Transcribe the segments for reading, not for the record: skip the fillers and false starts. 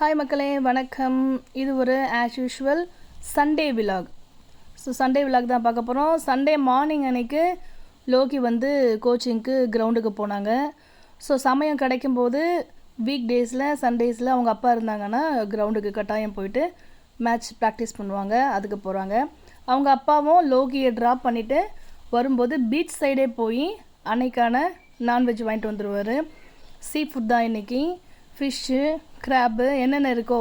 Hi மக்களே, வணக்கம். இது ஒரு as usual Sunday vlog. Sunday vlog தான் பார்க்க போகிறோம். சண்டே மார்னிங் அன்றைக்கி லோகி கோச்சிங்க்கு கிரவுண்டுக்கு போனாங்க. சமயம் கிடைக்கும்போது வீக் டேஸில் சண்டேஸில் அவங்க அப்பா இருந்தாங்கன்னா கிரவுண்டுக்கு கட்டாயம் போயிட்டு மேட்ச் ப்ராக்டிஸ் பண்ணுவாங்க. அதுக்கு போகிறாங்க. அவங்க அப்பாவும் லோகியை ட்ராப் பண்ணிவிட்டு வரும்போது பீச் சைடே போய் அன்னைக்கான நான்வெஜ் வாங்கிட்டு வந்துடுவார். சீ ஃபுட் தான் இன்றைக்கி. ஃபிஷ்ஷு, கிராப்பு, என்னென்ன இருக்கோ,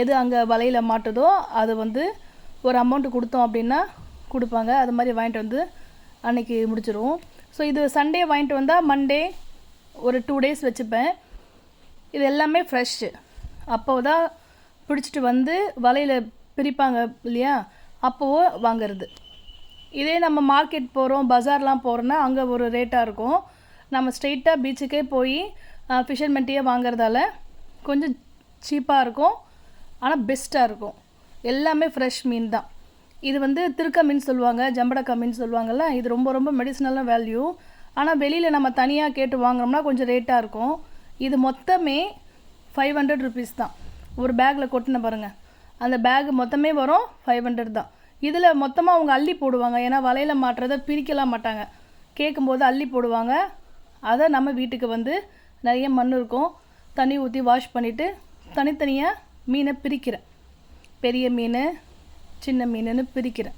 எது அங்கே வலையில் மாட்டுதோ அது ஒரு அமௌண்ட்டு கொடுத்தோம் அப்படின்னா கொடுப்பாங்க. அது மாதிரி வாங்கிட்டு வந்து அன்றைக்கி முடிச்சிடுவோம். இது சண்டே வாங்கிட்டு வந்தால் மண்டே ஒரு 2 days வச்சுப்பேன். இது எல்லாமே ஃப்ரெஷ்ஷு. அப்போ தான் பிடிச்சிட்டு வந்து வலையில் பிரிப்பாங்க இல்லையா, அப்போவோ வாங்கிறது. இதே நம்ம மார்க்கெட் போகிறோம், பஜார்லாம் போகிறோன்னா அங்கே ஒரு ரேட்டாக இருக்கும். நம்ம ஸ்ட்ரெயிட்டாக பீச்சுக்கே போய் ஃபிஷர்மெண்ட்டையே வாங்குறதால கொஞ்சம் சீப்பாக இருக்கும், ஆனால் பெஸ்ட்டாக இருக்கும். எல்லாமே ஃப்ரெஷ் மீன் தான். இது திருக்க மீன் சொல்லுவாங்க, ஜம்படக்கா மீன் சொல்லுவாங்கள்ல. இது ரொம்ப ரொம்ப மெடிசனலாக வேல்யூ. ஆனால் வெளியில் நம்ம தனியாக கேட்டு வாங்கினோம்னா கொஞ்சம் ரேட்டாக இருக்கும். இது மொத்தமே 500 rupees தான். ஒரு பேக்கில் கொட்டின பாருங்கள், அந்த பேக் மொத்தமே வரும் 500 தான். இதில் மொத்தமாக அவங்க அள்ளி போடுவாங்க. ஏன்னா வலையில் மாட்டுறதை பிரிக்கலாம் மாட்டாங்க, கேட்கும்போது அள்ளி போடுவாங்க. அதை நம்ம வீட்டுக்கு நிறைய மண் இருக்கும், தண்ணி ஊற்றி வாஷ் பண்ணிவிட்டு தனித்தனியாக மீனை பிரிக்கிறேன். பெரிய மீன், சின்ன மீனுன்னு பிரிக்கிறேன்.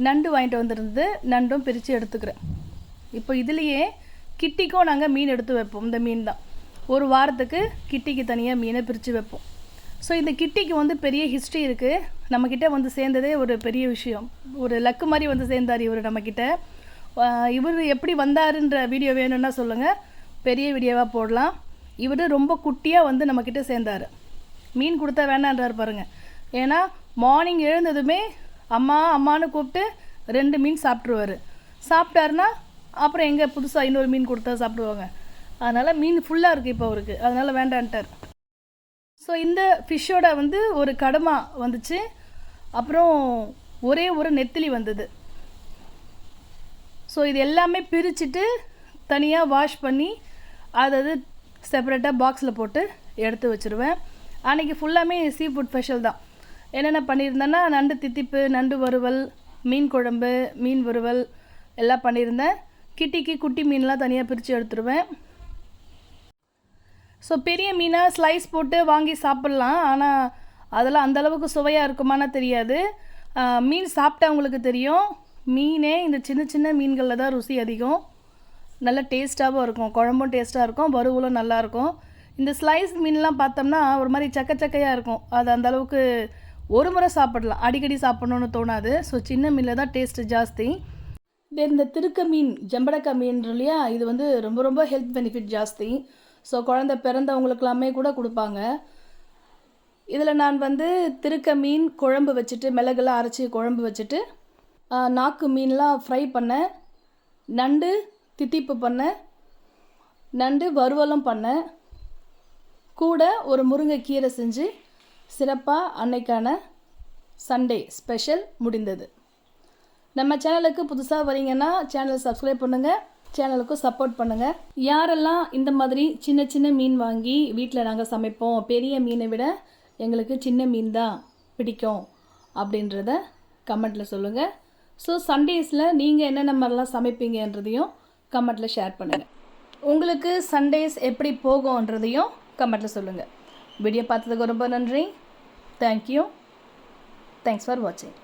நண்டு வாங்கிட்டு வந்துருந்து நண்டும் பிரித்து எடுத்துக்கிறேன். இப்போ இதுலேயே கிட்டிக்கும் நாங்கள் மீன் எடுத்து வைப்போம். இந்த மீன் தான் ஒரு வாரத்துக்கு கிட்டிக்கு தனியாக மீனை பிரித்து வைப்போம். இந்த கிட்டிக்கு பெரிய ஹிஸ்ட்ரி இருக்குது. நம்மக்கிட்ட சேர்ந்ததே ஒரு பெரிய விஷயம். ஒரு லக்கு மாதிரி சேர்ந்தார் இவர் நம்மக்கிட்ட. இவர் எப்படி வந்தாருன்ற வீடியோ வேணும்னா சொல்லுங்கள், பெரிய வீடியோவாக போடலாம். இவர் ரொம்ப குட்டியாக நம்மக்கிட்ட சேர்ந்தார். மீன் கொடுத்தா வேணான்றார் பாருங்கள். ஏன்னா மார்னிங் எழுந்ததுமே அம்மா அம்மானு கூப்பிட்டு 2 மீன் சாப்பிட்ருவார். சாப்பிட்டாருன்னா அப்புறம் எங்கே புதுசாக இன்னொரு மீன் கொடுத்தா சாப்பிடுவாங்க. அதனால் மீன் ஃபுல்லாக இருக்குது இப்போ அவருக்கு, அதனால் வேண்டான்ட்டார். இந்த ஃபிஷ்ஷோட ஒரு கடமா வந்துச்சு. அப்புறம் ஒரே ஒரு நெத்திலி வந்தது. இது எல்லாமே பிரிச்சுட்டு தனியாக வாஷ் பண்ணி அதாவது செப்பரேட்டாக பாக்ஸில் போட்டு எடுத்து வச்சுருவேன். அன்றைக்கி ஃபுல்லாமே சீ ஃபுட் ஸ்பெஷல் தான். என்னென்ன பண்ணியிருந்தேன்னா நண்டு தித்திப்பு, நண்டு வறுவல், மீன் குழம்பு, மீன் வறுவல் எல்லாம் பண்ணியிருந்தேன். கிட்டிக்கு குட்டி மீன்லாம் தனியாக பிரித்து எடுத்துருவேன். பெரிய மீனாக ஸ்லைஸ் போட்டு வாங்கி சாப்பிட்லாம், ஆனால் அதெல்லாம் அந்தளவுக்கு சுவையாக இருக்குமானா தெரியாது. மீன் சாப்பிட்டவங்களுக்கு தெரியும். மீனே இந்த சின்ன சின்ன மீன்களில் தான் ருசி அதிகம். நல்ல டேஸ்ட்டாகவும் இருக்கும், குழம்பும் டேஸ்ட்டாக இருக்கும், வறுவலும் நல்லாயிருக்கும். இந்த ஸ்லைஸ் மீன்லாம் பார்த்தோம்னா ஒரு மாதிரி சக்கையாக இருக்கும். அது அந்தளவுக்கு ஒரு முறை சாப்பிடலாம், அடிக்கடி சாப்பிட்ணுன்னு தோணாது. சின்ன மீனில் தான் டேஸ்ட்டு ஜாஸ்தி. இந்த திருக்க மீன், ஜம்படக்கா மீன் இல்லையா, இது ரொம்ப ரொம்ப ஹெல்த் பெனிஃபிட் ஜாஸ்தி. குழந்தை பிறந்தவங்களுக்கெல்லாமே கூட கொடுப்பாங்க. இதில் நான் திருக்க மீன் குழம்பு வச்சுட்டு, மிளகுலாம் அரைச்சி குழம்பு வச்சுட்டு, நாக்கு மீன்லாம் ஃப்ரை பண்ணேன். நண்டு தித்திப்பு பண்ணேன், நண்டு வறுவலும் பண்ணேன். கூட ஒரு முருங்கைக்கீரை செஞ்சு சிறப்பாக அன்னைக்கான சண்டே ஸ்பெஷல் முடிந்தது. நம்ம சேனலுக்கு புதுசாக வரீங்கன்னா சேனலை சப்ஸ்கிரைப் பண்ணுங்கள், சேனலுக்கும் சப்போர்ட் பண்ணுங்கள். யாரெல்லாம் இந்த மாதிரி சின்ன சின்ன மீன் வாங்கி வீட்டில் நாங்கள் சமைப்போம், பெரிய மீனை விட எங்களுக்கு சின்ன மீன் தான் பிடிக்கும் அப்படின்றத கமெண்ட்டில் சொல்லுங்கள். சண்டேஸில் நீங்கள் என்னென்ன மாதிரிலாம் சமைப்பீங்கன்றதையும் கமெண்ட்டில் ஷேர் பண்ணுங்கள். உங்களுக்கு சண்டேஸ் எப்படி போகும்ன்றதையும் கமெண்ட்டில் சொல்லுங்கள். வீடியோ பார்த்ததுக்கு ரொம்ப நன்றி. தேங்க்யூ. தேங்க்ஸ் ஃபார் வாட்சிங்.